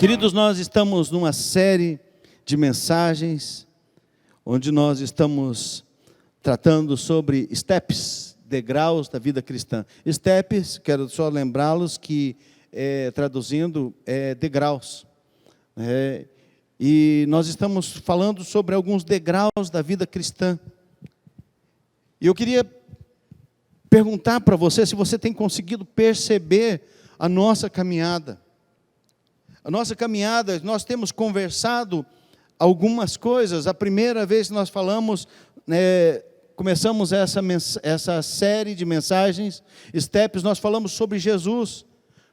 Queridos, nós estamos numa série de mensagens, onde nós estamos tratando sobre steps, degraus da vida cristã. Steps, quero só lembrá-los que, traduzindo, degraus. E nós estamos falando sobre alguns degraus da vida cristã. E eu queria perguntar para você se você tem conseguido perceber a nossa caminhada. A nossa caminhada, nós temos conversado algumas coisas. A primeira vez que nós falamos, começamos essa série de mensagens, steps, nós falamos sobre Jesus.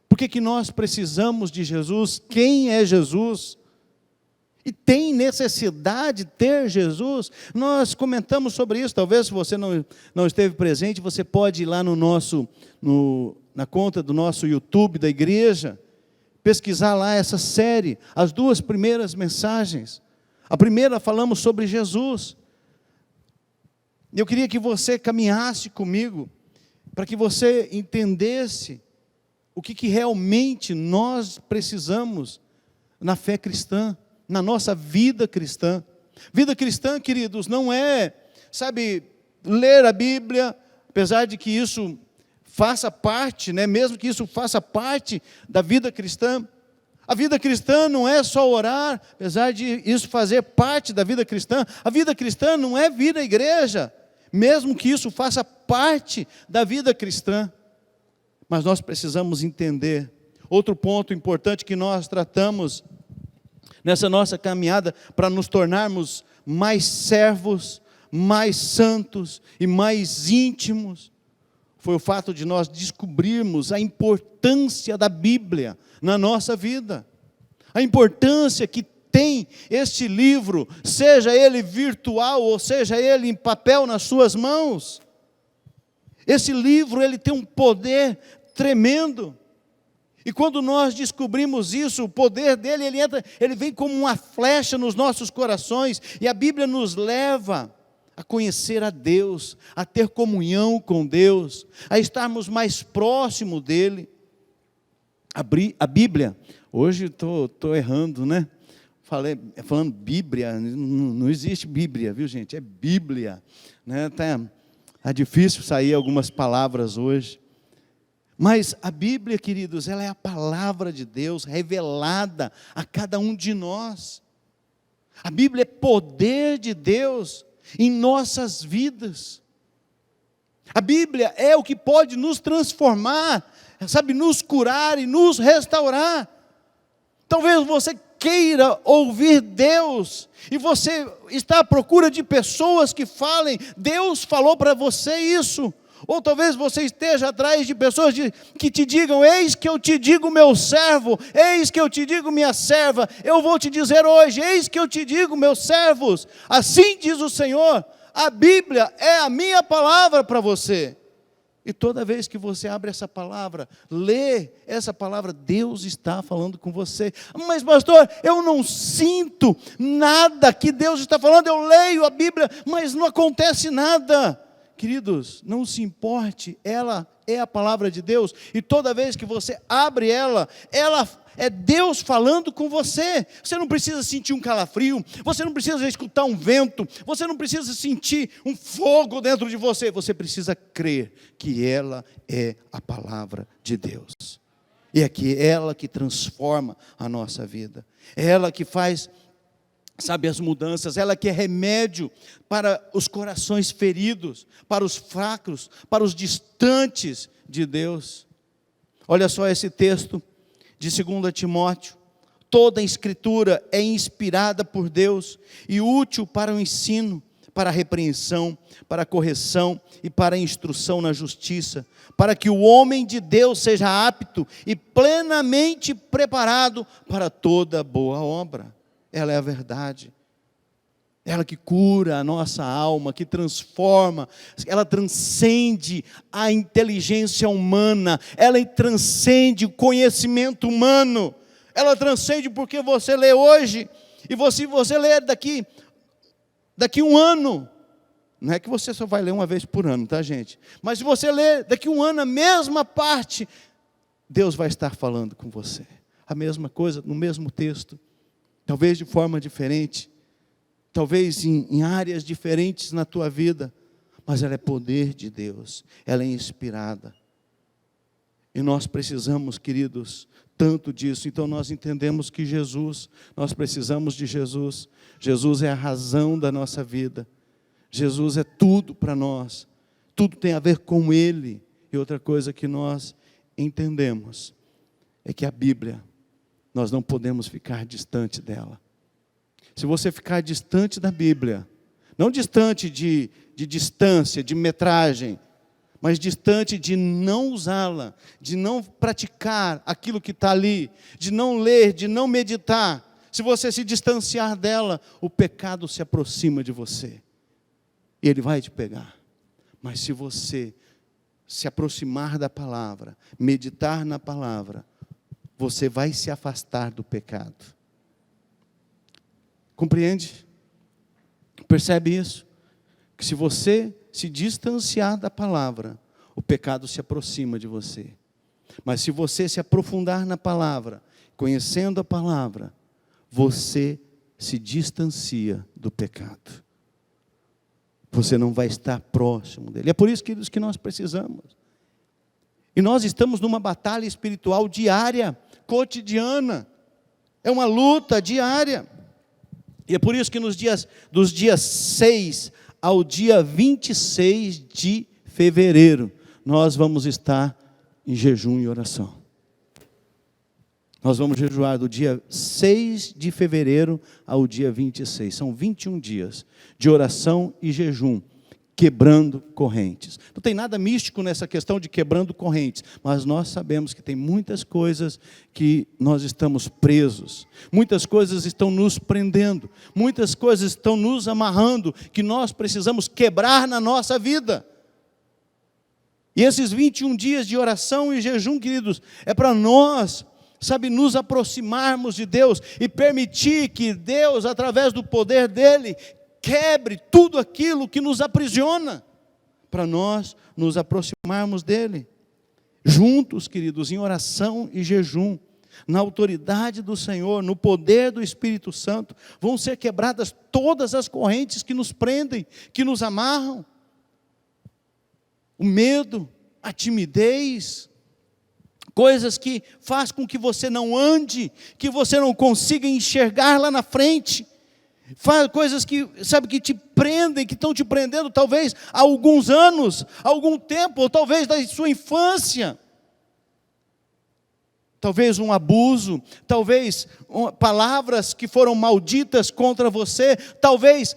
Por que nós precisamos de Jesus? Quem é Jesus? E tem necessidade de ter Jesus? Nós comentamos sobre isso. Talvez se você não esteve presente, você pode ir lá na conta do nosso YouTube da igreja, pesquisar lá essa série, as duas primeiras mensagens. A primeira falamos sobre Jesus. Eu queria que você caminhasse comigo, para que você entendesse o que realmente nós precisamos na fé cristã, na nossa vida cristã. Vida cristã, queridos, não é, ler a Bíblia, apesar de que isso faça parte, mesmo que isso faça parte da vida cristã. A vida cristã não é só orar, apesar de isso fazer parte da vida cristã. A vida cristã não é vir à igreja, mesmo que isso faça parte da vida cristã. Mas nós precisamos entender. Outro ponto importante que nós tratamos nessa nossa caminhada para nos tornarmos mais servos, mais santos e mais íntimos, foi o fato de nós descobrirmos a importância da Bíblia na nossa vida. A importância que tem este livro, seja ele virtual ou seja ele em papel nas suas mãos. Esse livro, ele tem um poder tremendo. E quando nós descobrimos isso, o poder dele, ele vem como uma flecha nos nossos corações. E a Bíblia nos leva a conhecer a Deus, a ter comunhão com Deus, a estarmos mais próximo dele. A Bíblia, hoje estou errando, falando Bíblia, não existe Bíblia, viu gente? É Bíblia, Tá difícil sair algumas palavras hoje. Mas a Bíblia, queridos, ela é a palavra de Deus revelada a cada um de nós. A Bíblia é poder de Deus em nossas vidas. A Bíblia é o que pode nos transformar, nos curar e nos restaurar. Talvez você queira ouvir Deus, e você está à procura de pessoas que falem, Deus falou para você isso. Ou talvez você esteja atrás de pessoas que te digam, eis que eu te digo meu servo, eis que eu te digo minha serva. Eu vou te dizer hoje, eis que eu te digo meus servos. Assim diz o Senhor, a Bíblia é a minha palavra para você. E toda vez que você abre essa palavra, lê essa palavra, Deus está falando com você. Mas pastor, eu não sinto nada que Deus está falando. Eu leio a Bíblia, mas não acontece nada. Queridos, não se importe, ela é a palavra de Deus, e toda vez que você abre ela é Deus falando com você. Você não precisa sentir um calafrio, você não precisa escutar um vento, você não precisa sentir um fogo dentro de você, você precisa crer que ela é a palavra de Deus, e é ela que transforma a nossa vida, é ela que faz as mudanças, ela que é remédio para os corações feridos, para os fracos, para os distantes de Deus. Olha só esse texto de 2 Timóteo. Toda a escritura é inspirada por Deus e útil para o ensino, para a repreensão, para a correção e para a instrução na justiça, para que o homem de Deus seja apto e plenamente preparado para toda boa obra. Ela é a verdade, ela que cura a nossa alma, que transforma, ela transcende a inteligência humana, ela transcende o conhecimento humano, ela transcende porque você lê hoje, e você lê daqui um ano, não é que você só vai ler uma vez por ano, tá gente? Mas se você ler daqui um ano a mesma parte, Deus vai estar falando com você. a mesma coisa no mesmo texto, talvez de forma diferente, talvez em áreas diferentes na tua vida, mas ela é poder de Deus, ela é inspirada. E nós precisamos, queridos, tanto disso. Então nós entendemos que nós precisamos de Jesus. Jesus é a razão da nossa vida. Jesus é tudo para nós. Tudo tem a ver com Ele. E outra coisa que nós entendemos é que a Bíblia, nós não podemos ficar distante dela. Se você ficar distante da Bíblia, não distante de distância, de metragem, mas distante de não usá-la, de não praticar aquilo que está ali, de não ler, de não meditar, se você se distanciar dela, o pecado se aproxima de você, e ele vai te pegar. Mas se você se aproximar da palavra, meditar na palavra, você vai se afastar do pecado. Compreende? Percebe isso? Que se você se distanciar da palavra, o pecado se aproxima de você. Mas se você se aprofundar na palavra, conhecendo a palavra, você se distancia do pecado. Você não vai estar próximo dele. É por isso, queridos, que nós precisamos. E nós estamos numa batalha espiritual diária, cotidiana. É uma luta diária. E é por isso que dos dias 6 ao dia 26 de fevereiro, nós vamos estar em jejum e oração. Nós vamos jejuar do dia 6 de fevereiro ao dia 26. São 21 dias de oração e jejum, quebrando correntes. Não tem nada místico nessa questão de quebrando correntes, mas nós sabemos que tem muitas coisas que nós estamos presos, muitas coisas estão nos prendendo, muitas coisas estão nos amarrando, que nós precisamos quebrar na nossa vida. E esses 21 dias de oração e jejum, queridos, é para nós, nos aproximarmos de Deus e permitir que Deus, através do poder dEle, quebre tudo aquilo que nos aprisiona, para nós nos aproximarmos dEle, juntos, queridos, em oração e jejum, na autoridade do Senhor, no poder do Espírito Santo, vão ser quebradas todas as correntes que nos prendem, que nos amarram, o medo, a timidez, coisas que faz com que você não ande, que você não consiga enxergar lá na frente, faz coisas que, que te prendem, que estão te prendendo talvez há alguns anos, há algum tempo, ou talvez da sua infância. Talvez um abuso, talvez palavras que foram malditas contra você, talvez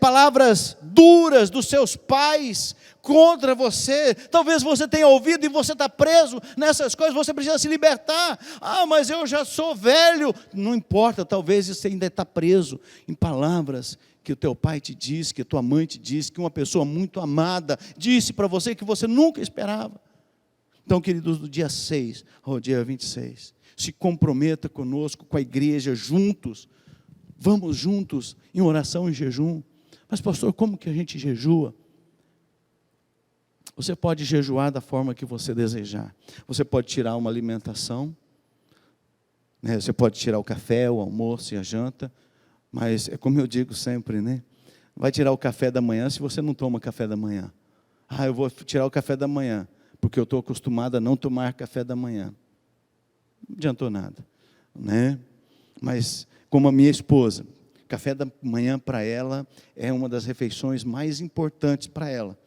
palavras duras dos seus pais contra você, talvez você tenha ouvido e você está preso nessas coisas, você precisa se libertar. Mas eu já sou velho. Não importa, talvez você ainda está preso em palavras que o teu pai te disse, que a tua mãe te disse, que uma pessoa muito amada disse para você, que você nunca esperava. Então, queridos, do dia 6 ao dia 26, se comprometa conosco, com a igreja, juntos, vamos juntos em oração e jejum. Mas pastor, como que a gente jejua? Você pode jejuar da forma que você desejar. Você pode tirar uma alimentação, né? Você pode tirar o café, o almoço e a janta, mas é como eu digo sempre, né? Vai tirar o café da manhã se você não toma café da manhã. Eu vou tirar o café da manhã, porque eu estou acostumado a não tomar café da manhã. Não adiantou nada, né? Mas como a minha esposa, café da manhã para ela é uma das refeições mais importantes para ela.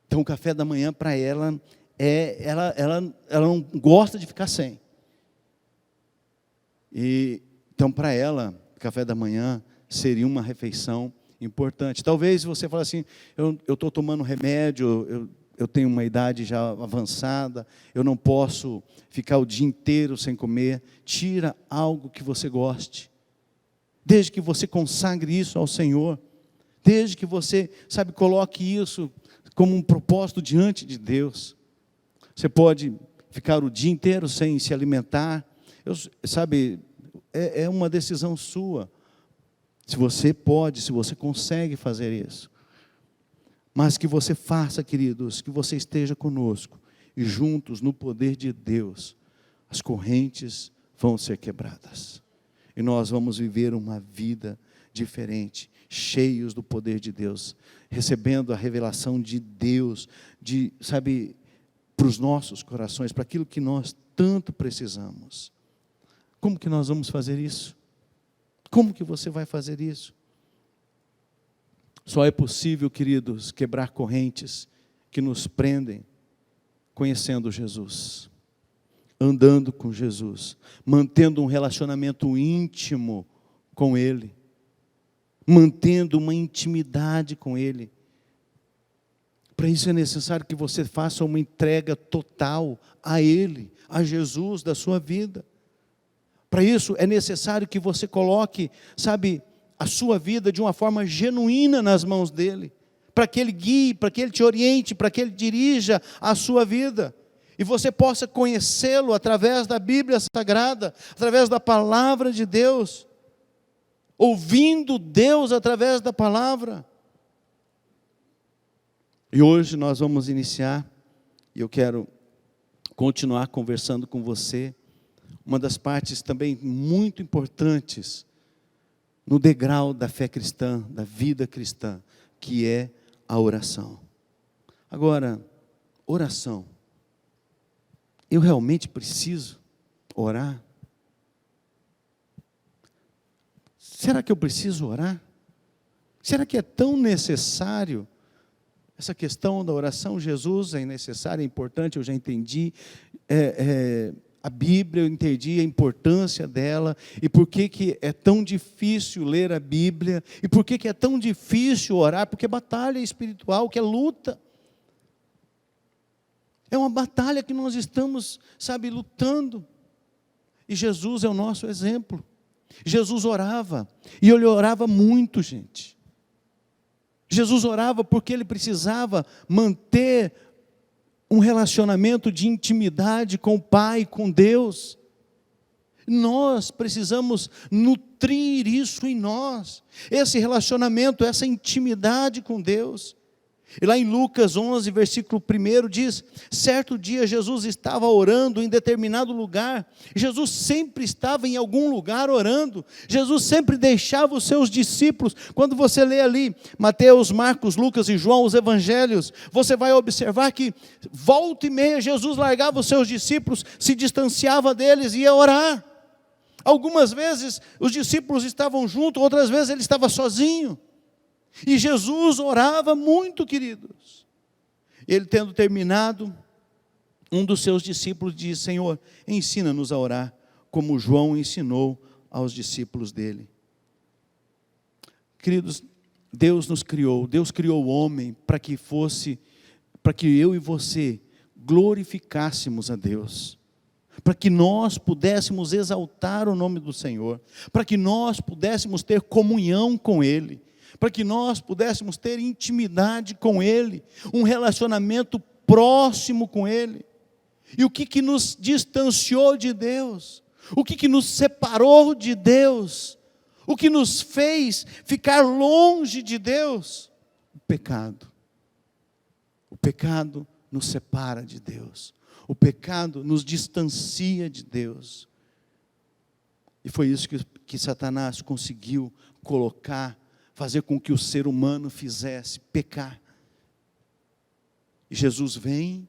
Então, o café da manhã para ela, ela não gosta de ficar sem. Então, para ela, café da manhã seria uma refeição importante. Talvez você fale assim, eu estou tomando remédio, eu tenho uma idade já avançada, eu não posso ficar o dia inteiro sem comer. Tira algo que você goste, desde que você consagre isso ao Senhor, desde que você, coloque isso como um propósito diante de Deus. Você pode ficar o dia inteiro sem se alimentar, é uma decisão sua, se você pode, se você consegue fazer isso. Mas que você faça, queridos, que você esteja conosco, e juntos, no poder de Deus, as correntes vão ser quebradas. E nós vamos viver uma vida diferente, cheios do poder de Deus, recebendo a revelação de Deus, para os nossos corações, para aquilo que nós tanto precisamos. Como que nós vamos fazer isso? Como que você vai fazer isso? Só é possível, queridos, quebrar correntes que nos prendem, conhecendo Jesus, andando com Jesus, mantendo um relacionamento íntimo com Ele, mantendo uma intimidade com Ele. Para isso é necessário que você faça uma entrega total a Ele, a Jesus da sua vida. Para isso é necessário que você coloque, a sua vida de uma forma genuína nas mãos dEle, para que Ele guie, para que Ele te oriente, para que Ele dirija a sua vida. E você possa conhecê-lo através da Bíblia Sagrada, através da Palavra de Deus, ouvindo Deus através da Palavra. E hoje nós vamos iniciar, e eu quero continuar conversando com você, uma das partes também muito importantes no degrau da fé cristã, da vida cristã, que é a oração. Agora, oração. Eu realmente preciso orar? Será que eu preciso orar? Será que é tão necessário essa questão da oração? Jesus é necessário, é importante, eu já entendi. A Bíblia, eu entendi a importância dela, e por que é tão difícil ler a Bíblia, e por que é tão difícil orar, porque é batalha espiritual, que é luta. É uma batalha que nós estamos, lutando. E Jesus é o nosso exemplo. Jesus orava, e ele orava muito, gente. Jesus orava porque ele precisava manter um relacionamento de intimidade com o Pai, com Deus. Nós precisamos nutrir isso em nós, esse relacionamento, essa intimidade com Deus. E lá em Lucas 11, versículo 1 diz: certo dia Jesus estava orando em determinado lugar. Jesus sempre estava em algum lugar orando. Jesus sempre deixava os seus discípulos. Quando você lê ali Mateus, Marcos, Lucas e João, os evangelhos, você vai observar que volta e meia Jesus largava os seus discípulos, se distanciava deles e ia orar. Algumas vezes os discípulos estavam juntos, outras vezes ele estava sozinho. E Jesus orava muito, queridos. Ele, tendo terminado, um dos seus discípulos disse: Senhor, ensina-nos a orar, como João ensinou aos discípulos dele. Queridos, Deus nos criou, Deus criou o homem para que eu e você glorificássemos a Deus, para que nós pudéssemos exaltar o nome do Senhor, para que nós pudéssemos ter comunhão com Ele, para que nós pudéssemos ter intimidade com Ele, um relacionamento próximo com Ele. E o que nos distanciou de Deus? O que nos separou de Deus? O que nos fez ficar longe de Deus? O pecado. O pecado nos separa de Deus. O pecado nos distancia de Deus. E foi isso que Satanás conseguiu fazer com que o ser humano fizesse, pecar. E Jesus vem,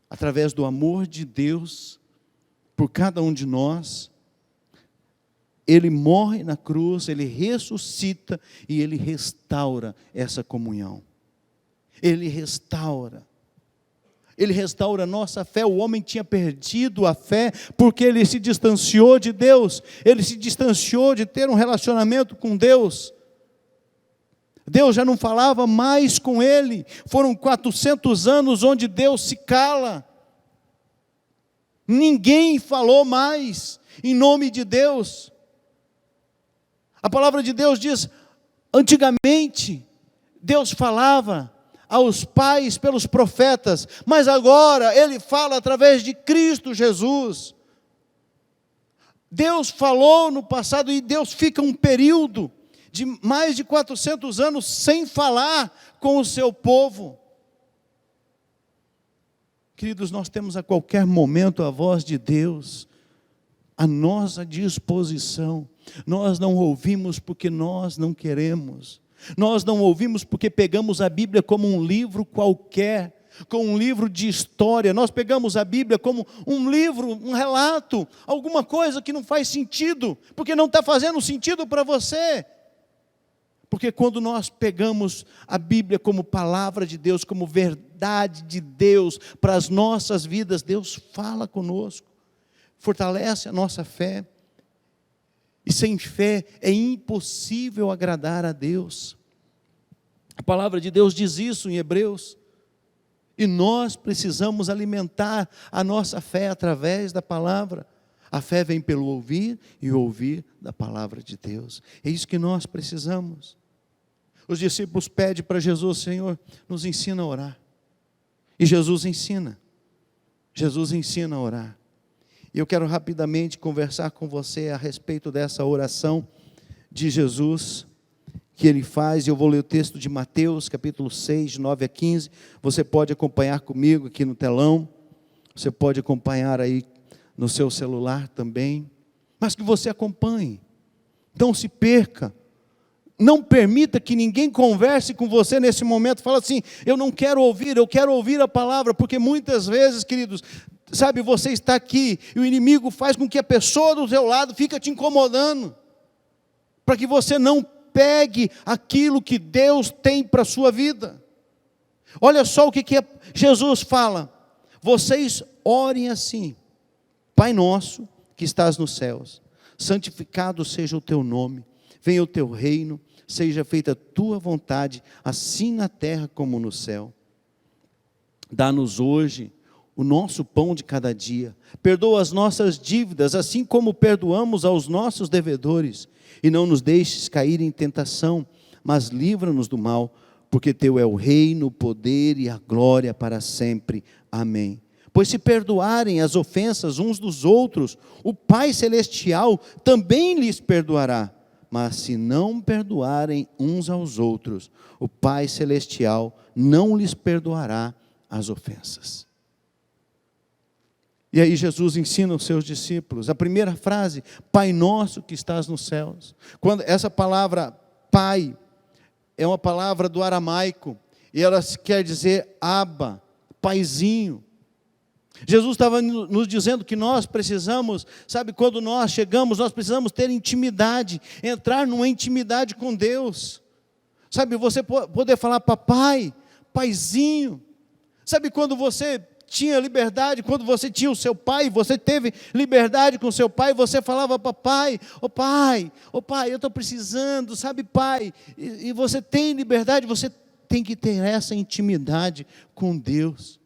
através do amor de Deus, por cada um de nós. Ele morre na cruz, Ele ressuscita e Ele restaura essa comunhão. Ele restaura a nossa fé. O homem tinha perdido a fé porque ele se distanciou de Deus, ele se distanciou de ter um relacionamento com Deus. Deus já não falava mais com ele. Foram 400 anos onde Deus se cala. Ninguém falou mais em nome de Deus. A palavra de Deus diz: antigamente Deus falava aos pais pelos profetas, mas agora Ele fala através de Cristo Jesus. Deus falou no passado e Deus fica um período de mais de 400 anos sem falar com o seu povo. queridos, nós temos a qualquer momento a voz de Deus à nossa disposição. Nós não ouvimos porque nós não queremos. Nós não ouvimos porque pegamos a Bíblia como um livro qualquer, como um livro de história. Nós pegamos a Bíblia como um livro, um relato, alguma coisa que não faz sentido, porque não está fazendo sentido para você. Porque quando nós pegamos a Bíblia como palavra de Deus, como verdade de Deus para as nossas vidas, Deus fala conosco, fortalece a nossa fé. E sem fé é impossível agradar a Deus. A palavra de Deus diz isso em Hebreus. E nós precisamos alimentar a nossa fé através da palavra. A fé vem pelo ouvir e ouvir da palavra de Deus. É isso que nós precisamos. Os discípulos pedem para Jesus: Senhor, nos ensina a orar. E Jesus ensina. Jesus ensina a orar. E eu quero rapidamente conversar com você a respeito dessa oração de Jesus que ele faz. Eu vou ler o texto de Mateus, capítulo 6, de 9 a 15. Você pode acompanhar comigo aqui no telão. Você pode acompanhar aí no seu celular também. Mas que você acompanhe. Não se perca. Não permita que ninguém converse com você nesse momento. Fala assim: eu não quero ouvir, eu quero ouvir a palavra. Porque muitas vezes, queridos, sabe, você está aqui e o inimigo faz com que a pessoa do seu lado fique te incomodando, para que você não pegue aquilo que Deus tem para a sua vida. Olha só o que Jesus fala: vocês orem assim: Pai nosso que estás nos céus, santificado seja o teu nome, venha o teu reino, seja feita a tua vontade, assim na terra como no céu. Dá-nos hoje o nosso pão de cada dia, perdoa as nossas dívidas, assim como perdoamos aos nossos devedores, e não nos deixes cair em tentação, mas livra-nos do mal, porque teu é o reino, o poder e a glória para sempre. Amém. Pois se perdoarem as ofensas uns dos outros, o Pai Celestial também lhes perdoará. Mas se não perdoarem uns aos outros, o Pai Celestial não lhes perdoará as ofensas. E aí Jesus ensina os seus discípulos, a primeira frase: Pai nosso que estás nos céus. Quando essa palavra Pai é uma palavra do aramaico, e ela quer dizer Abba, Paizinho. Jesus estava nos dizendo que nós precisamos, sabe, quando nós chegamos, nós precisamos ter intimidade, entrar numa intimidade com Deus. Sabe, você poder falar papai, paizinho. Sabe, quando você tinha liberdade, quando você tinha o seu pai, você teve liberdade com o seu pai, você falava papai, ô pai, eu estou precisando, sabe, pai, e você tem liberdade, você tem que ter essa intimidade com Deus.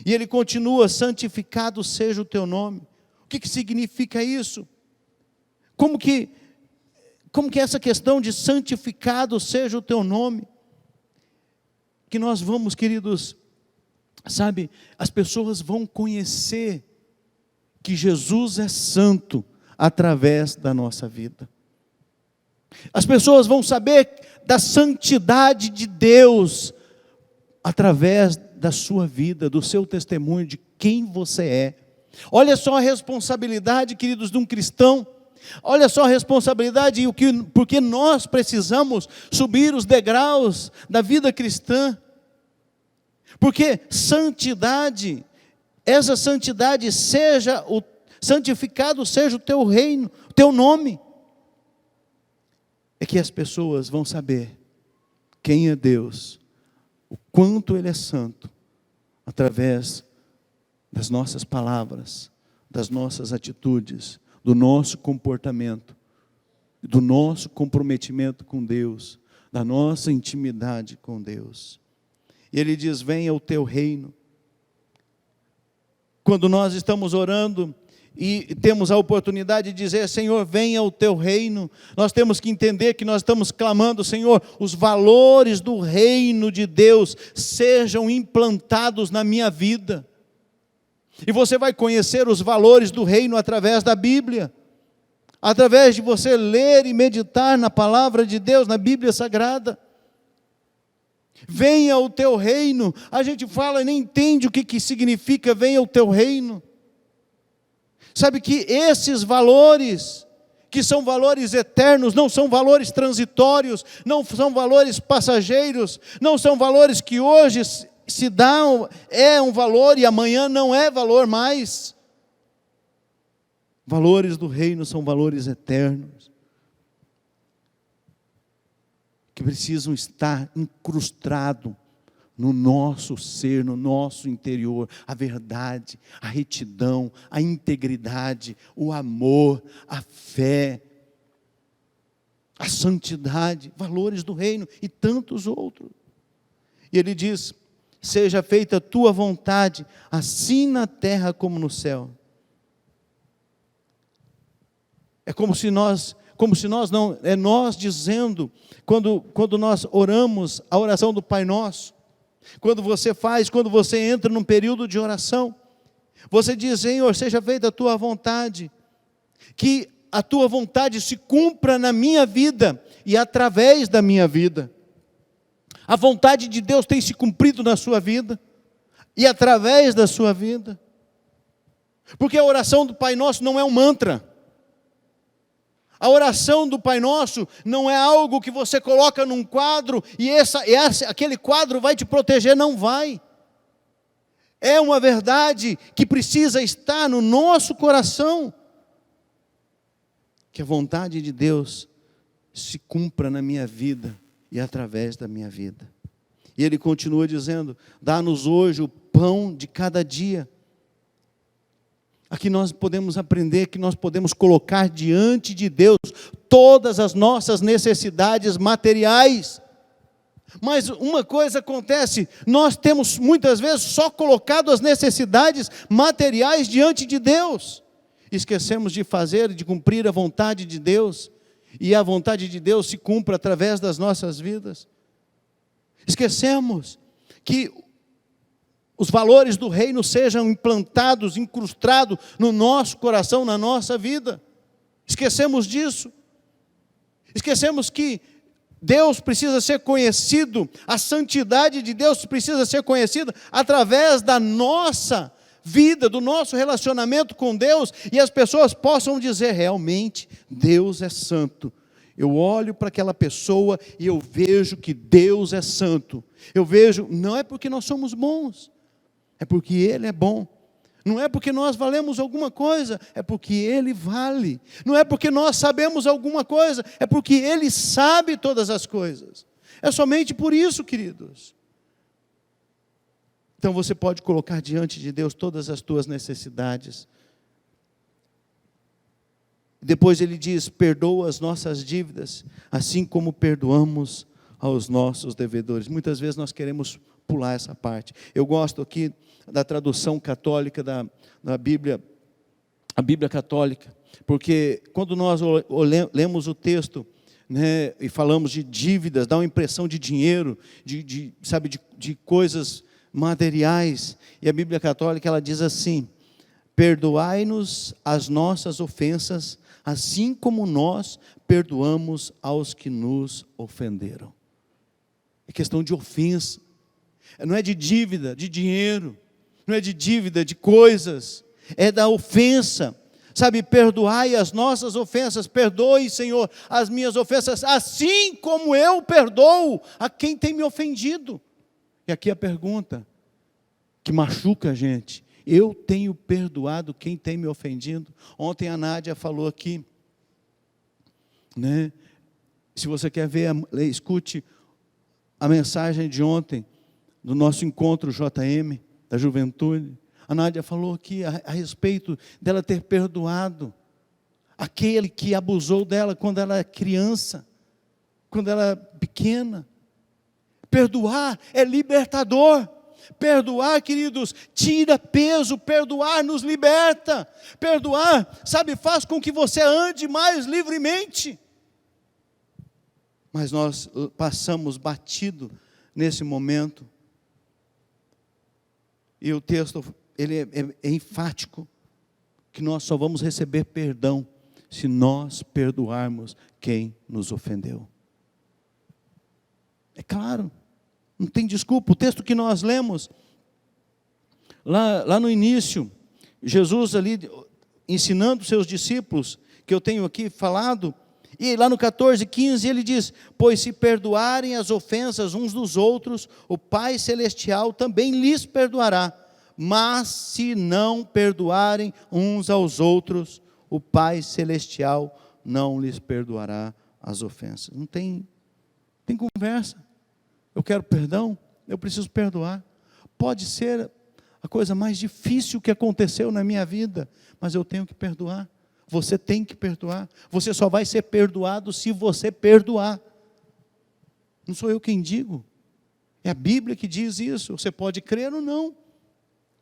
E ele continua: santificado seja o teu nome. O que significa isso? Como que essa questão de santificado seja o teu nome? Que nós vamos, queridos, sabe, as pessoas vão conhecer que Jesus é santo através da nossa vida. As pessoas vão saber da santidade de Deus através da sua vida, do seu testemunho, de quem você é. Olha só a responsabilidade, queridos, de um cristão. Olha só a responsabilidade porque nós precisamos subir os degraus da vida cristã. Porque santidade, essa santidade santificado seja o teu reino, o teu nome. É que as pessoas vão saber quem é Deus, o quanto Ele é santo, através das nossas palavras, das nossas atitudes, do nosso comportamento, do nosso comprometimento com Deus, da nossa intimidade com Deus. E Ele diz: venha o teu reino. Quando nós estamos orando e temos a oportunidade de dizer: Senhor, venha o teu reino, nós temos que entender que nós estamos clamando: Senhor, os valores do reino de Deus sejam implantados na minha vida. E você vai conhecer os valores do reino através da Bíblia, através de você ler e meditar na palavra de Deus, na Bíblia Sagrada. Venha o teu reino. A gente fala e nem entende o que significa venha o teu reino. Sabe que esses valores, que são valores eternos, não são valores transitórios, não são valores passageiros, não são valores que hoje se dão, é um valor e amanhã não é valor mais. Valores do reino são valores eternos, que precisam estar incrustados no nosso ser, no nosso interior, a verdade, a retidão, a integridade, o amor, a fé, a santidade, valores do reino e tantos outros. E ele diz: seja feita a tua vontade, assim na terra como no céu. É como se nós não, é nós dizendo, quando nós oramos a oração do Pai Nosso, quando você entra num período de oração, você diz: Senhor, seja feita a tua vontade, que a tua vontade se cumpra na minha vida e através da minha vida. A vontade de Deus tem se cumprido na sua vida e através da sua vida, porque a oração do Pai Nosso não é um mantra. A oração do Pai Nosso não é algo que você coloca num quadro e aquele quadro vai te proteger, não vai. É uma verdade que precisa estar no nosso coração, que a vontade de Deus se cumpra na minha vida e através da minha vida. E ele continua dizendo: dá-nos hoje o pão de cada dia. Aqui nós podemos aprender que nós podemos colocar diante de Deus todas as nossas necessidades materiais. Mas uma coisa acontece, nós temos muitas vezes só colocado as necessidades materiais diante de Deus. Esquecemos de fazer e de cumprir a vontade de Deus, e a vontade de Deus se cumpre através das nossas vidas. Esquecemos que os valores do reino sejam implantados, incrustados no nosso coração, na nossa vida. Esquecemos disso. Esquecemos que Deus precisa ser conhecido, a santidade de Deus precisa ser conhecida através da nossa vida, do nosso relacionamento com Deus, e as pessoas possam dizer: realmente Deus é santo. Eu olho para aquela pessoa e eu vejo que Deus é santo. Eu vejo, não é porque nós somos bons, é porque Ele é bom. Não é porque nós valemos alguma coisa, é porque Ele vale. Não é porque nós sabemos alguma coisa, é porque Ele sabe todas as coisas. É somente por isso, queridos. Então você pode colocar diante de Deus todas as tuas necessidades. Depois ele diz: perdoa as nossas dívidas, assim como perdoamos aos nossos devedores. Muitas vezes nós queremos pular essa parte. Eu gosto aqui da tradução católica da Bíblia, a Bíblia católica, porque quando nós lemos o texto, né, e falamos de dívidas, dá uma impressão de dinheiro, de coisas materiais, e a Bíblia católica ela diz assim: perdoai-nos as nossas ofensas, assim como nós perdoamos aos que nos ofenderam. É questão de ofensa, não é de dívida, de dinheiro, não é de dívida, de coisas, é da ofensa. Sabe, perdoai as nossas ofensas, perdoe, Senhor, as minhas ofensas, assim como eu perdoo a quem tem me ofendido. E aqui a pergunta que machuca a gente: eu tenho perdoado quem tem me ofendido? Ontem a Nádia falou aqui, né? Se você quer ver, escute a mensagem de ontem, do nosso encontro JM, da juventude. A Nádia falou aqui a respeito dela ter perdoado aquele que abusou dela quando ela era criança, quando ela era pequena. Perdoar é libertador. Perdoar, queridos, tira peso. Perdoar nos liberta. Perdoar, sabe, faz com que você ande mais livremente. Mas nós passamos batido nesse momento. E o texto, ele é enfático, que nós só vamos receber perdão se nós perdoarmos quem nos ofendeu. É claro, Não tem desculpa. O texto que nós lemos, lá no início, Jesus ali ensinando seus discípulos, que eu tenho aqui falado, e lá no 14, 15, ele diz: pois se perdoarem as ofensas uns dos outros, o Pai Celestial também lhes perdoará. Mas se não perdoarem uns aos outros, o Pai Celestial não lhes perdoará as ofensas. Não tem conversa. Eu quero perdão, eu preciso perdoar. Pode ser a coisa mais difícil que aconteceu na minha vida, mas eu tenho que perdoar. Você tem que perdoar. Você só vai ser perdoado se você perdoar. Não sou eu quem digo. É a Bíblia que diz isso. Você pode crer ou não.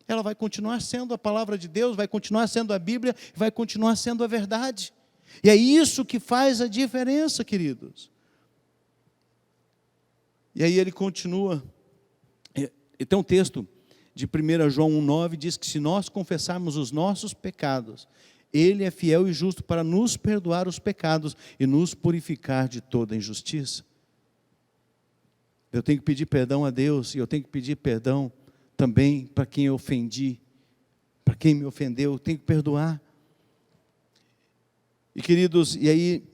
Ela vai continuar sendo a palavra de Deus, vai continuar sendo a Bíblia, vai continuar sendo a verdade. E é isso que faz a diferença, queridos. E aí ele continua. E tem um texto de 1 João 1,9, diz que se nós confessarmos os nossos pecados, Ele é fiel e justo para nos perdoar os pecados e nos purificar de toda injustiça. Eu tenho que pedir perdão a Deus, e eu tenho que pedir perdão também para quem eu ofendi, para quem me ofendeu, eu tenho que perdoar. E queridos, e aí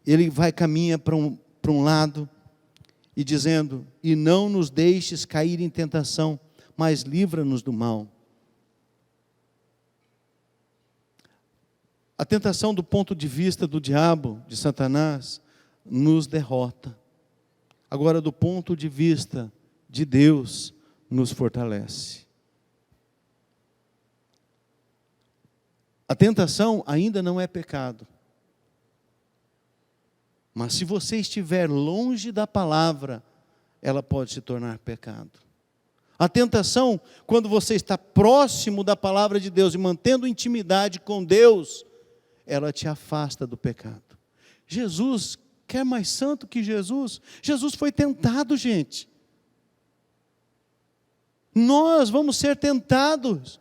ele caminha para um lado, e dizendo: e não nos deixes cair em tentação, mas livra-nos do mal. A tentação, do ponto de vista do diabo, de Satanás, nos derrota. Agora, do ponto de vista de Deus, nos fortalece. A tentação ainda não é pecado. Mas se você estiver longe da palavra, ela pode se tornar pecado. A tentação, quando você está próximo da palavra de Deus e mantendo intimidade com Deus, ela te afasta do pecado. Jesus, quer mais santo que Jesus? Jesus foi tentado, gente. Nós vamos ser tentados.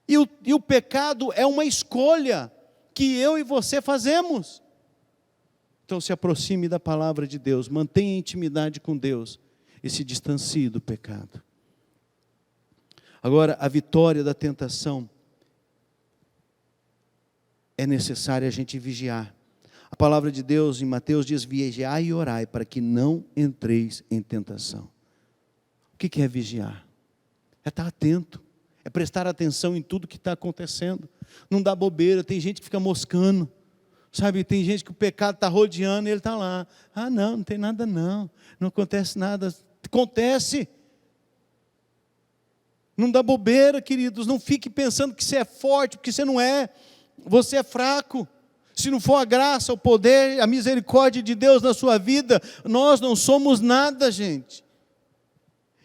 E o pecado é uma escolha que eu e você fazemos. Então se aproxime da palavra de Deus, mantenha intimidade com Deus e se distancie do pecado. Agora, a vitória da tentação, é necessário a gente vigiar. A palavra de Deus em Mateus diz: vigiai e orai para que não entreis em tentação. O que é vigiar? É estar atento, é prestar atenção em tudo que está acontecendo. Não dá bobeira, tem gente que fica moscando. Sabe, tem gente que o pecado está rodeando e ele está lá. Ah, não tem nada não acontece nada. Acontece. Não dá bobeira, queridos, não fique pensando que você é forte, porque você não é. Você é fraco. Se não for a graça, o poder, a misericórdia de Deus na sua vida, nós não somos nada, gente.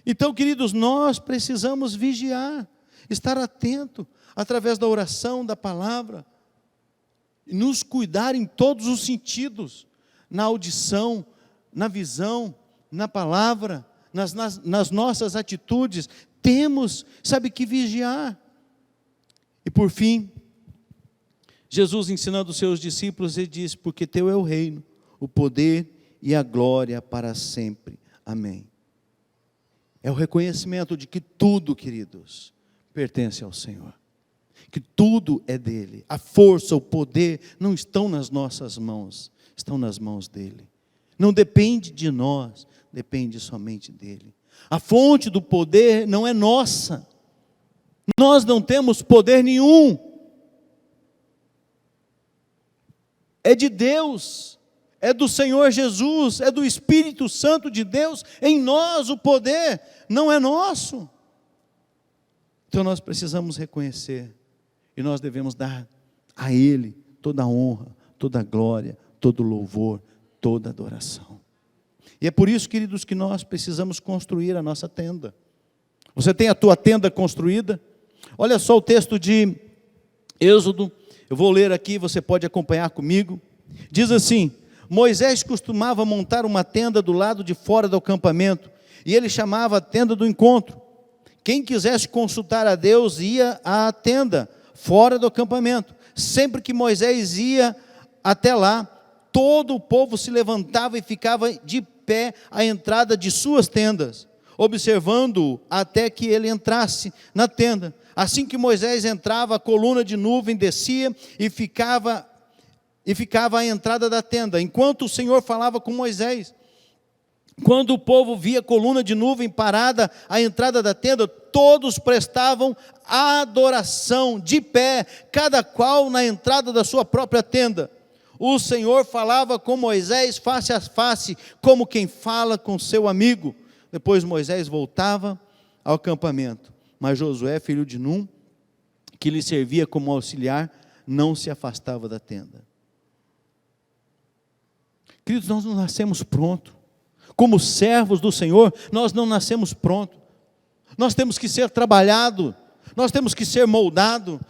Então, queridos, nós precisamos vigiar, estar atento, através da oração, da palavra, e nos cuidar em todos os sentidos, na audição, na visão, na palavra, nas nossas atitudes. Temos, que vigiar. E por fim, Jesus ensinando os seus discípulos, ele diz: porque teu é o reino, o poder e a glória para sempre. Amém. É o reconhecimento de que tudo, queridos, pertence ao Senhor. Que tudo é dele. A força, o poder não estão nas nossas mãos, estão nas mãos dele. Não depende de nós, depende somente dele. A fonte do poder não é nossa. Nós não temos poder nenhum. É de Deus, é do Senhor Jesus, é do Espírito Santo de Deus em nós. O poder não é nosso. Então nós precisamos reconhecer, e nós devemos dar a Ele toda a honra, toda a glória, todo o louvor, toda a adoração. E é por isso, queridos, que nós precisamos construir a nossa tenda. Você tem a tua tenda construída? Olha só o texto de Êxodo, eu vou ler aqui, você pode acompanhar comigo. Diz assim: Moisés costumava montar uma tenda do lado de fora do acampamento, e ele chamava a tenda do encontro. Quem quisesse consultar a Deus ia à tenda, fora do acampamento. Sempre que Moisés ia até lá, todo o povo se levantava e ficava de pé à entrada de suas tendas, observando-o até que ele entrasse na tenda. Assim que Moisés entrava, a coluna de nuvem descia e ficava à entrada da tenda, enquanto o Senhor falava com Moisés. Quando o povo via a coluna de nuvem parada à entrada da tenda, todos prestavam adoração de pé, cada qual na entrada da sua própria tenda. O Senhor falava com Moisés face a face, como quem fala com seu amigo. Depois Moisés voltava ao acampamento, mas Josué, filho de Num, que lhe servia como auxiliar, não se afastava da tenda. Queridos, nós não nascemos prontos. Como servos do Senhor, nós não nascemos prontos. Nós temos que ser trabalhados, nós temos que ser moldados,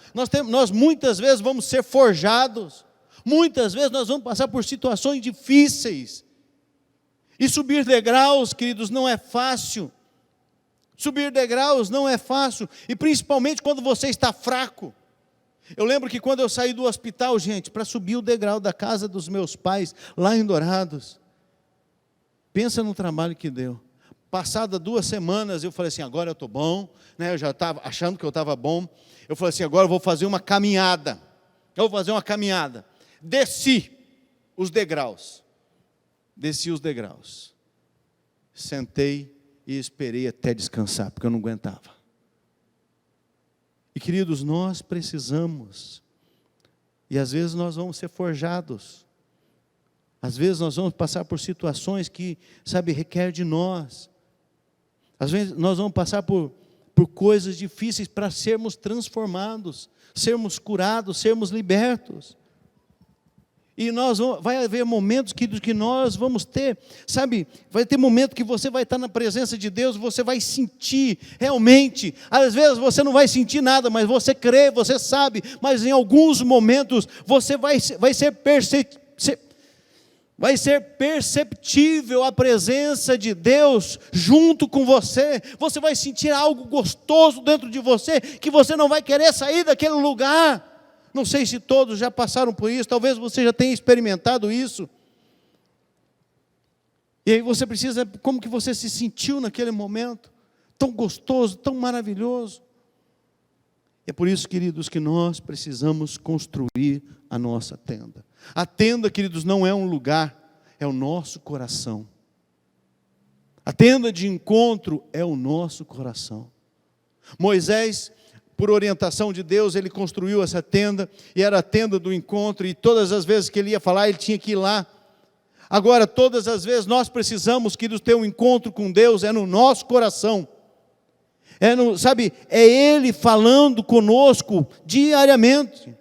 nós muitas vezes vamos ser forjados, muitas vezes nós vamos passar por situações difíceis. E subir degraus, queridos, não é fácil. Subir degraus não é fácil, e principalmente quando você está fraco. Eu lembro que quando eu saí do hospital, gente, para subir o degrau da casa dos meus pais, lá em Dourados, pensa no trabalho que deu. Passada 2 semanas, eu falei assim, agora eu estou bom, né? Eu já estava achando que eu estava bom. Eu falei assim, agora eu vou fazer uma caminhada. Desci os degraus. Sentei e esperei até descansar, porque eu não aguentava. E queridos, nós precisamos, e às vezes nós vamos ser forjados. Às vezes nós vamos passar por situações que, requer de nós. Às vezes nós vamos passar por coisas difíceis para sermos transformados, sermos curados, sermos libertos. E vai haver momentos que nós vamos ter, vai ter momento que você vai estar na presença de Deus, você vai sentir realmente, às vezes você não vai sentir nada, mas você crê, você sabe, mas em alguns momentos você vai ser perceptível a presença de Deus junto com você. Você vai sentir algo gostoso dentro de você, que você não vai querer sair daquele lugar. Não sei se todos já passaram por isso, talvez você já tenha experimentado isso. E aí você precisa, como que você se sentiu naquele momento? Tão gostoso, tão maravilhoso. É por isso, queridos, que nós precisamos construir a nossa tenda. A tenda, queridos, não é um lugar, é o nosso coração. A tenda de encontro é o nosso coração. Moisés, por orientação de Deus, ele construiu essa tenda, e era a tenda do encontro, e todas as vezes que ele ia falar, ele tinha que ir lá. Agora, todas as vezes nós precisamos, queridos, ter um encontro com Deus, é no nosso coração. É Ele falando conosco diariamente.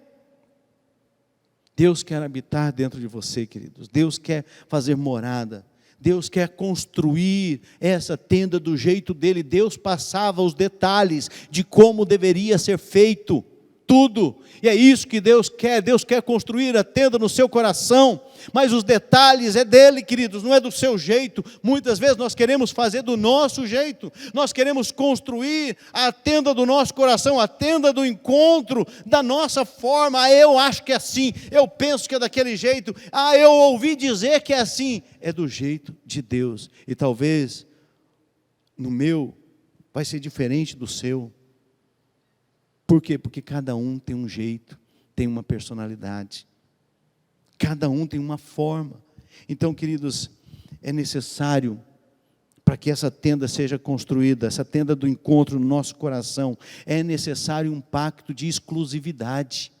Deus quer habitar dentro de você, queridos. Deus quer fazer morada. Deus quer construir essa tenda do jeito dele. Deus passava os detalhes de como deveria ser feito tudo. E é isso que Deus quer. Deus quer construir a tenda no seu coração. Mas os detalhes é dele, queridos, não é do seu jeito. Muitas vezes nós queremos fazer do nosso jeito. Nós queremos construir a tenda do nosso coração, a tenda do encontro, da nossa forma. Eu acho que é assim, eu penso que é daquele jeito. Eu ouvi dizer que é assim. É do jeito de Deus. E talvez no meu vai ser diferente do seu. Por quê? Porque cada um tem um jeito, tem uma personalidade. Cada um tem uma forma. Então, queridos, é necessário, para que essa tenda seja construída, essa tenda do encontro no nosso coração, é necessário um pacto de exclusividade.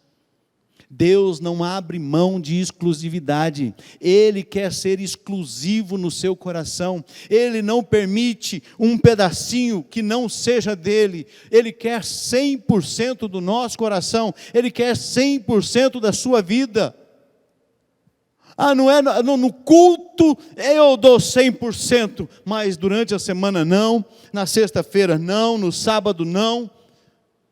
Deus não abre mão de exclusividade. Ele quer ser exclusivo no seu coração. Ele não permite um pedacinho que não seja dele. Ele quer 100% do nosso coração. Ele quer 100% da sua vida. Não é no culto eu dou 100%, mas durante a semana não, na sexta-feira não, no sábado não.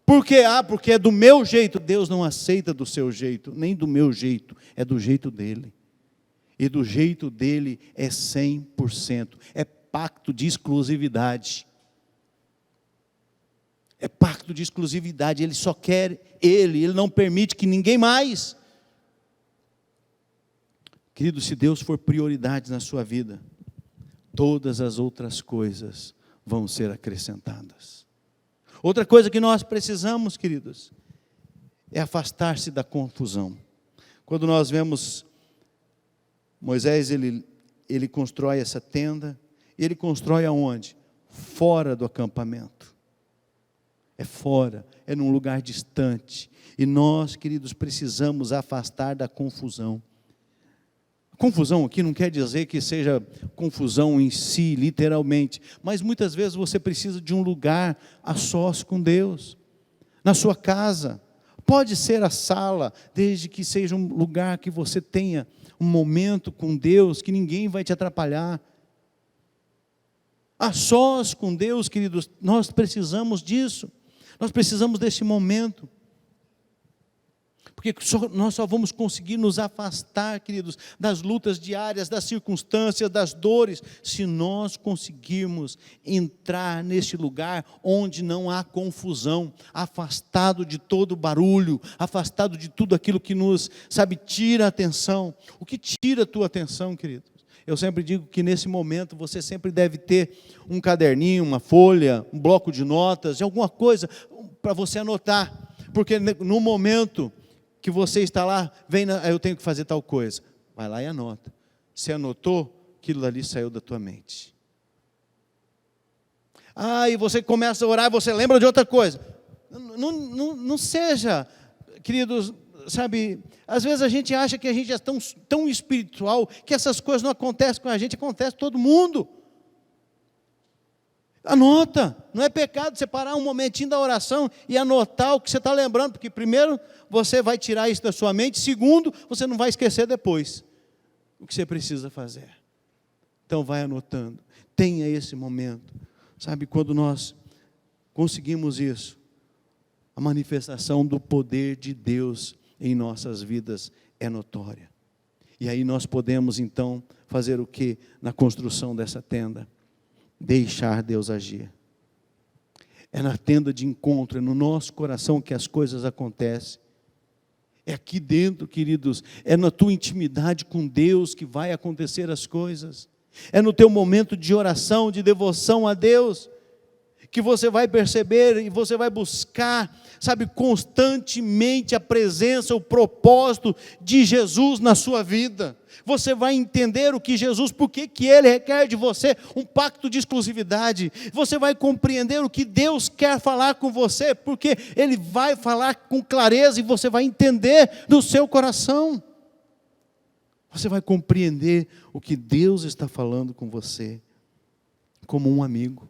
Por quê? Porque é do meu jeito. Deus não aceita do seu jeito, nem do meu jeito, é do jeito dele. E do jeito dele é 100%, é pacto de exclusividade. É pacto de exclusividade, ele só quer ele não permite que ninguém mais. Querido, se Deus for prioridade na sua vida, todas as outras coisas vão ser acrescentadas. Outra coisa que nós precisamos, queridos, é afastar-se da confusão. Quando nós vemos Moisés, ele constrói essa tenda, e ele constrói aonde? Fora do acampamento. É fora, é num lugar distante. E nós, queridos, precisamos afastar da confusão. Confusão aqui não quer dizer que seja confusão em si, literalmente, mas muitas vezes você precisa de um lugar a sós com Deus, na sua casa. Pode ser a sala, desde que seja um lugar que você tenha um momento com Deus, que ninguém vai te atrapalhar. A sós com Deus, queridos, nós precisamos disso. Nós precisamos desse momento. Porque nós só vamos conseguir nos afastar, queridos, das lutas diárias, das circunstâncias, das dores, se nós conseguirmos entrar neste lugar onde não há confusão, afastado de todo barulho, afastado de tudo aquilo que nos, tira a atenção. O que tira a tua atenção, queridos? Eu sempre digo que nesse momento você sempre deve ter um caderninho, uma folha, um bloco de notas, alguma coisa para você anotar, porque no momento que você está lá, eu tenho que fazer tal coisa, vai lá e anota. Você anotou, aquilo ali saiu da tua mente. E você começa a orar, você lembra de outra coisa. Não seja, queridos, às vezes a gente acha que a gente é tão espiritual, que essas coisas não acontecem com a gente, acontece com todo mundo. Anota, não é pecado você parar um momentinho da oração e anotar o que você está lembrando, porque primeiro, você vai tirar isso da sua mente, segundo, você não vai esquecer depois o que você precisa fazer. Então vai anotando, tenha esse momento, quando nós conseguimos isso, a manifestação do poder de Deus em nossas vidas é notória. E aí nós podemos então fazer o que na construção dessa tenda? Deixar Deus agir. É na tenda de encontro, é no nosso coração que as coisas acontecem. É aqui dentro, queridos, é na tua intimidade com Deus que vai acontecer as coisas. É no teu momento de oração, de devoção a Deus, que você vai perceber e você vai buscar, constantemente a presença, o propósito de Jesus na sua vida. Você vai entender o que Jesus, por que Ele requer de você um pacto de exclusividade. Você vai compreender o que Deus quer falar com você, porque Ele vai falar com clareza e você vai entender do seu coração. Você vai compreender o que Deus está falando com você, como um amigo.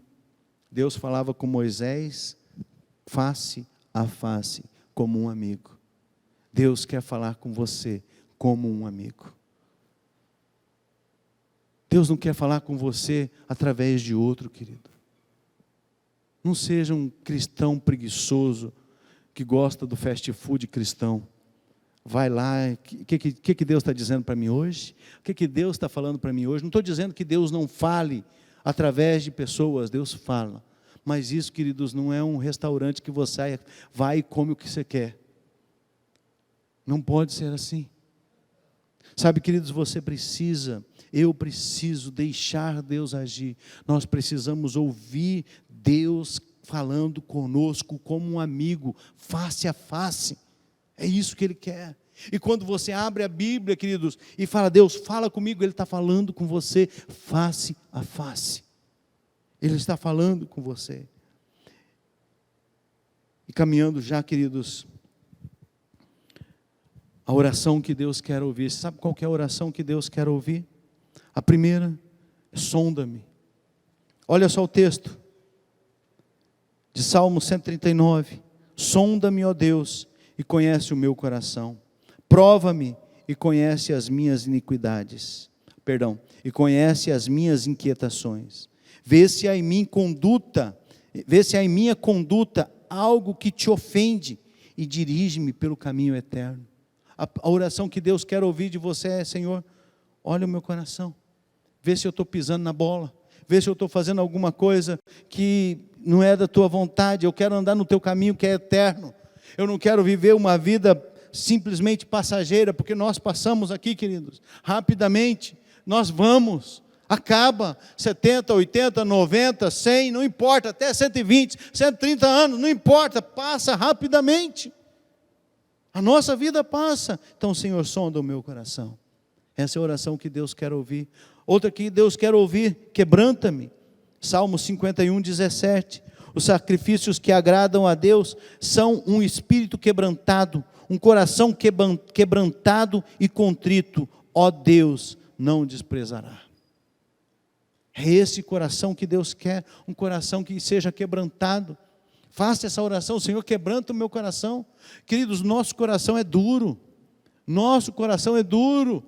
Deus falava com Moisés, face a face, como um amigo. Deus quer falar com você, como um amigo. Deus não quer falar com você através de outro, querido. Não seja um cristão preguiçoso, que gosta do fast food cristão. Vai lá, o que Deus está dizendo para mim hoje? O que Deus está falando para mim hoje? Não estou dizendo que Deus não fale através de pessoas, Deus fala. Mas isso, queridos, não é um restaurante que você vai e come o que você quer. Não pode ser assim. Queridos, eu preciso deixar Deus agir. Nós precisamos ouvir Deus falando conosco como um amigo, face a face. É isso que Ele quer. E quando você abre a Bíblia, queridos, e fala, Deus, fala comigo, Ele está falando com você face a face. Ele está falando com você. E caminhando já, queridos, a oração que Deus quer ouvir. Você sabe qual que é a oração que Deus quer ouvir? A primeira é: sonda-me. Olha só o texto de Salmo 139. Sonda-me, ó Deus, e conhece o meu coração. Prova-me e conhece as minhas iniquidades. E conhece as minhas inquietações. Vê se há em minha conduta algo que te ofende e dirige-me pelo caminho eterno. A oração que Deus quer ouvir de você é: Senhor, olha o meu coração, vê se eu estou pisando na bola, vê se eu estou fazendo alguma coisa que não é da tua vontade. Eu quero andar no teu caminho que é eterno. Eu não quero viver uma vida simplesmente passageira, porque nós passamos aqui, queridos, rapidamente. Nós vamos, Acaba, 70, 80, 90, 100, não importa, até 120, 130 anos, não importa, passa rapidamente. A nossa vida passa. Então, Senhor, sonda o meu coração. Essa é a oração que Deus quer ouvir. Outra que Deus quer ouvir: quebranta-me. Salmo 51, 17. Os sacrifícios que agradam a Deus são um espírito quebrantado, um coração quebrantado e contrito. Ó Deus, não desprezará. É esse coração que Deus quer, um coração que seja quebrantado. Faça essa oração: Senhor, quebranta o meu coração. Queridos, nosso coração é duro. Nosso coração é duro.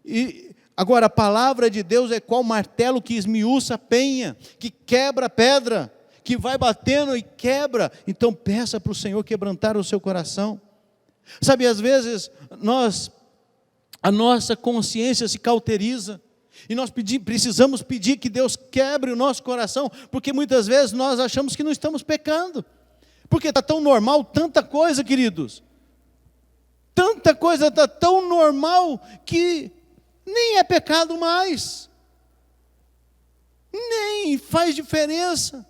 E agora, a palavra de Deus é qual martelo que esmiuça a penha, que quebra a pedra, que vai batendo e quebra. Então peça para o Senhor quebrantar o seu coração. Sabe, às vezes a nossa consciência se cauteriza, e nós precisamos pedir que Deus quebre o nosso coração, porque muitas vezes nós achamos que não estamos pecando, porque está tão normal tanta coisa, queridos, tanta coisa está tão normal que nem é pecado mais, nem faz diferença.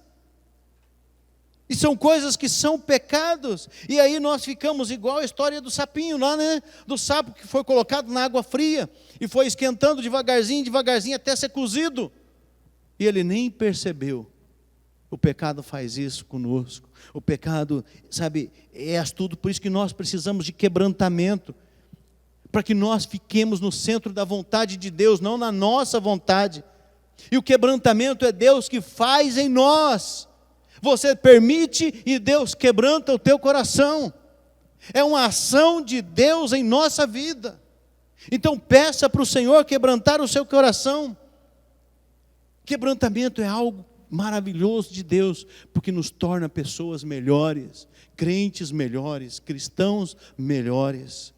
E são coisas que são pecados, e aí nós ficamos igual a história do sapinho lá, né? Do sapo que foi colocado na água fria, e foi esquentando devagarzinho, devagarzinho, até ser cozido, e ele nem percebeu. O pecado faz isso conosco. O pecado, sabe, é astuto. Por isso que nós precisamos de quebrantamento, para que nós fiquemos no centro da vontade de Deus, não na nossa vontade. E o quebrantamento é Deus que faz em nós. Você permite e Deus quebranta o teu coração. É uma ação de Deus em nossa vida. Então peça para o Senhor quebrantar o seu coração. Quebrantamento é algo maravilhoso de Deus, porque nos torna pessoas melhores, crentes melhores, cristãos melhores.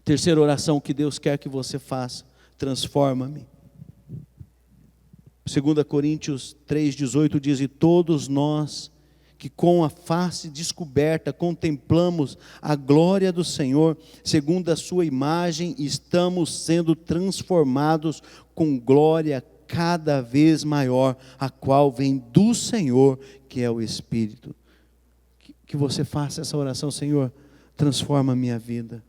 Terceira oração que Deus quer que você faça: transforma-me. 2 Coríntios 3,18 diz: e todos nós que com a face descoberta contemplamos a glória do Senhor, segundo a sua imagem, estamos sendo transformados com glória cada vez maior, a qual vem do Senhor, que é o Espírito. Que você faça essa oração: Senhor, transforma a minha vida.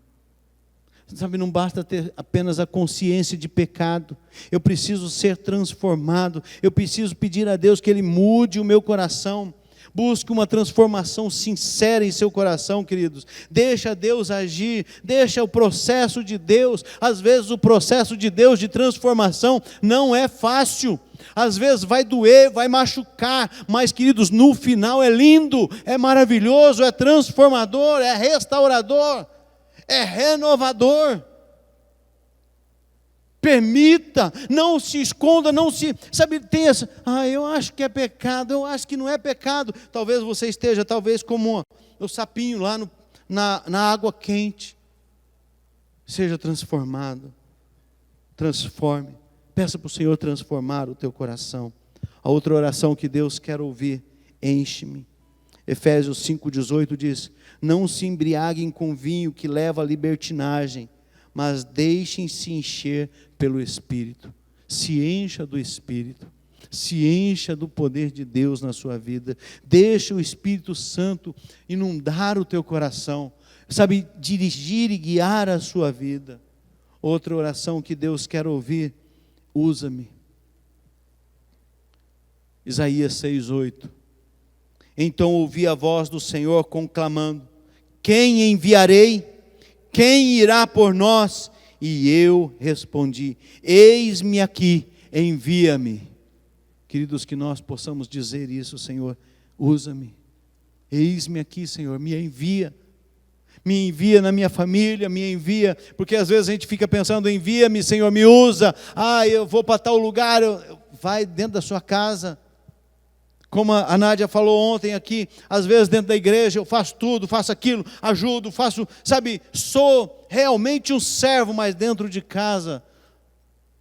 Sabe, não basta ter apenas a consciência de pecado, eu preciso ser transformado, eu preciso pedir a Deus que Ele mude o meu coração. Busque uma transformação sincera em seu coração, queridos. Deixa Deus agir, deixa o processo de Deus. Às vezes o processo de Deus de transformação não é fácil, às vezes vai doer, vai machucar, mas, queridos, no final é lindo, é maravilhoso, é transformador, é restaurador, é renovador. Permita, não se esconda, não se, sabe, tem essa, eu acho que é pecado, eu acho que não é pecado. Talvez você esteja, como o sapinho lá na água quente. Seja transformado, transforme, peça para o Senhor transformar o teu coração. A outra oração que Deus quer ouvir: enche-me. Efésios 5,18 diz: não se embriaguem com vinho que leva à libertinagem, mas deixem-se encher pelo Espírito. Se encha do Espírito, se encha do poder de Deus na sua vida. Deixa o Espírito Santo inundar o teu coração, sabe, dirigir e guiar a sua vida. Outra oração que Deus quer ouvir: usa-me. Isaías 6,8. Então ouvi a voz do Senhor conclamando: quem enviarei? Quem irá por nós? E eu respondi: eis-me aqui, envia-me. Queridos, que nós possamos dizer isso: Senhor, usa-me. Eis-me aqui, Senhor, me envia. Me envia na minha família, me envia, porque às vezes a gente fica pensando: envia-me, Senhor, me usa. Eu vou para tal lugar. Vai dentro da sua casa. Como a Nádia falou ontem aqui, às vezes dentro da igreja eu faço tudo, faço aquilo, ajudo, faço, sabe, sou realmente um servo, mas dentro de casa,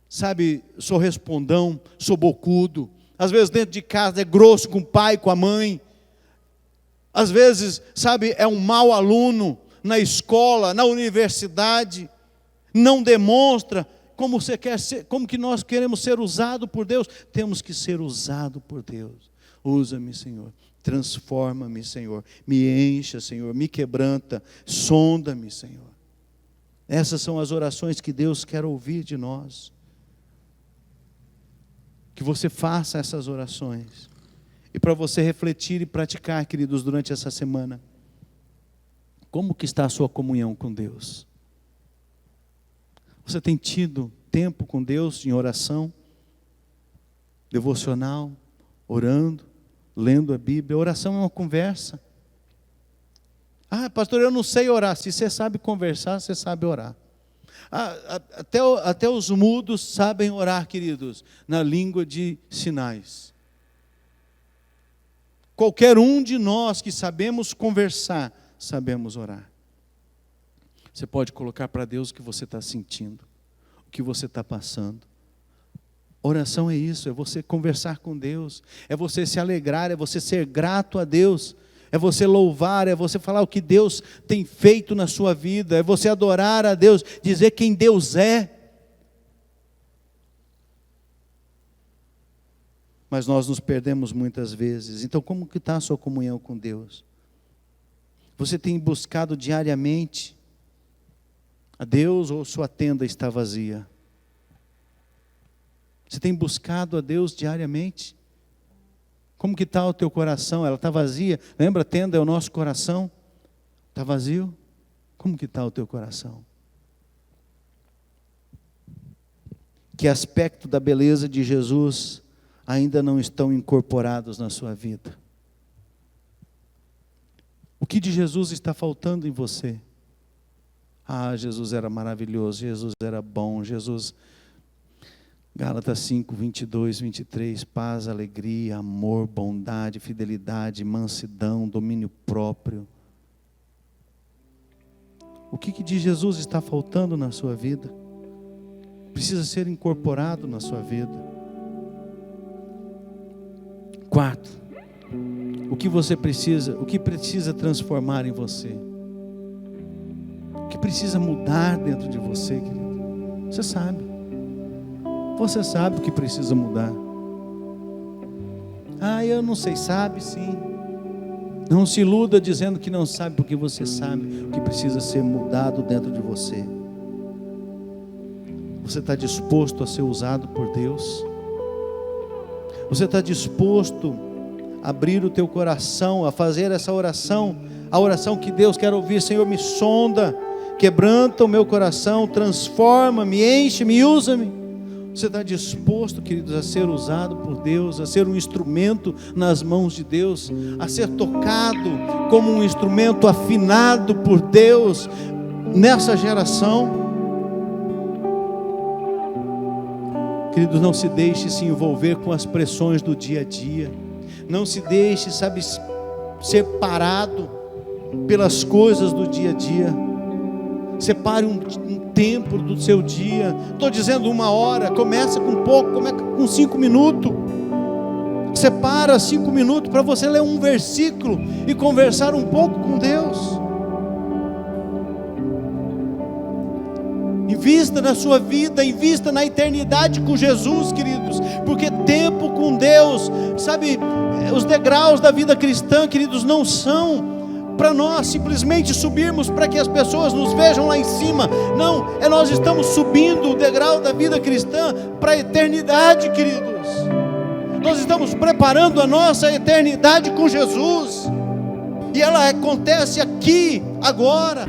sabe, sou respondão, sou bocudo. Às vezes dentro de casa é grosso com o pai, com a mãe. Às vezes, sabe, é um mau aluno na escola, na universidade, não demonstra. como você quer ser, como que nós queremos ser usados por Deus. Temos que ser usados por Deus. Usa-me, Senhor. Transforma-me, Senhor. Me encha, Senhor. Me quebranta. Sonda-me, Senhor. Essas são as orações que Deus quer ouvir de nós. Que você faça essas orações. E para você refletir e praticar, queridos, durante essa semana. Como que está a sua comunhão com Deus? Você tem tido tempo com Deus em oração, devocional, orando, lendo a Bíblia? Oração é uma conversa. Ah, pastor, eu não sei orar. Se você sabe conversar, você sabe orar. Até os mudos sabem orar, queridos, na língua de sinais. Qualquer um de nós que sabemos conversar, sabemos orar. Você pode colocar para Deus o que você está sentindo, o que você está passando. Oração é isso, é você conversar com Deus, é você se alegrar, é você ser grato a Deus, é você louvar, é você falar o que Deus tem feito na sua vida, é você adorar a Deus, dizer quem Deus é. Mas nós nos perdemos muitas vezes. Então como que está a sua comunhão com Deus? Você tem buscado diariamente a Deus ou sua tenda está vazia? Você tem buscado a Deus diariamente? Como que está o teu coração? Ela está vazia? Lembra, a tenda é o nosso coração? Está vazio? Como que está o teu coração? Que aspecto da beleza de Jesus ainda não estão incorporados na sua vida? O que de Jesus está faltando em você? Ah, Jesus era maravilhoso, Jesus era bom, Jesus... Gálatas 5, 22, 23, paz, alegria, amor, bondade, fidelidade, mansidão, domínio próprio. O que de Jesus está faltando na sua vida? Precisa ser incorporado na sua vida. 4, o que você precisa, o que precisa transformar em você? O que precisa mudar dentro de você, querido? Você sabe. Você sabe o que precisa mudar. Ah, eu não sei, sabe sim. Não se iluda dizendo que não sabe, porque você sabe o que precisa ser mudado dentro de você. Você está disposto a ser usado por Deus? Você está disposto a abrir o teu coração, a fazer essa oração, a oração que Deus quer ouvir? Senhor, me sonda, quebranta o meu coração, transforma, me enche, me usa-me. Você está disposto, queridos, a ser usado por Deus, a ser um instrumento nas mãos de Deus, a ser tocado como um instrumento afinado por Deus nessa geração? Queridos, não se deixe se envolver com as pressões do dia a dia, não se deixe, sabe, ser parado pelas coisas do dia a dia. Separe um tempo do seu dia. Estou dizendo 1 hora, começa com pouco, começa com 5 minutos. Separa 5 minutos para você ler um versículo e conversar um pouco com Deus. Invista na sua vida, invista na eternidade com Jesus, queridos, porque tempo com Deus, sabe, os degraus da vida cristã, queridos, não são para nós simplesmente subirmos para que as pessoas nos vejam lá em cima. Não, nós estamos subindo o degrau da vida cristã para a eternidade, queridos. Nós estamos preparando a nossa eternidade com Jesus, e ela acontece aqui, agora.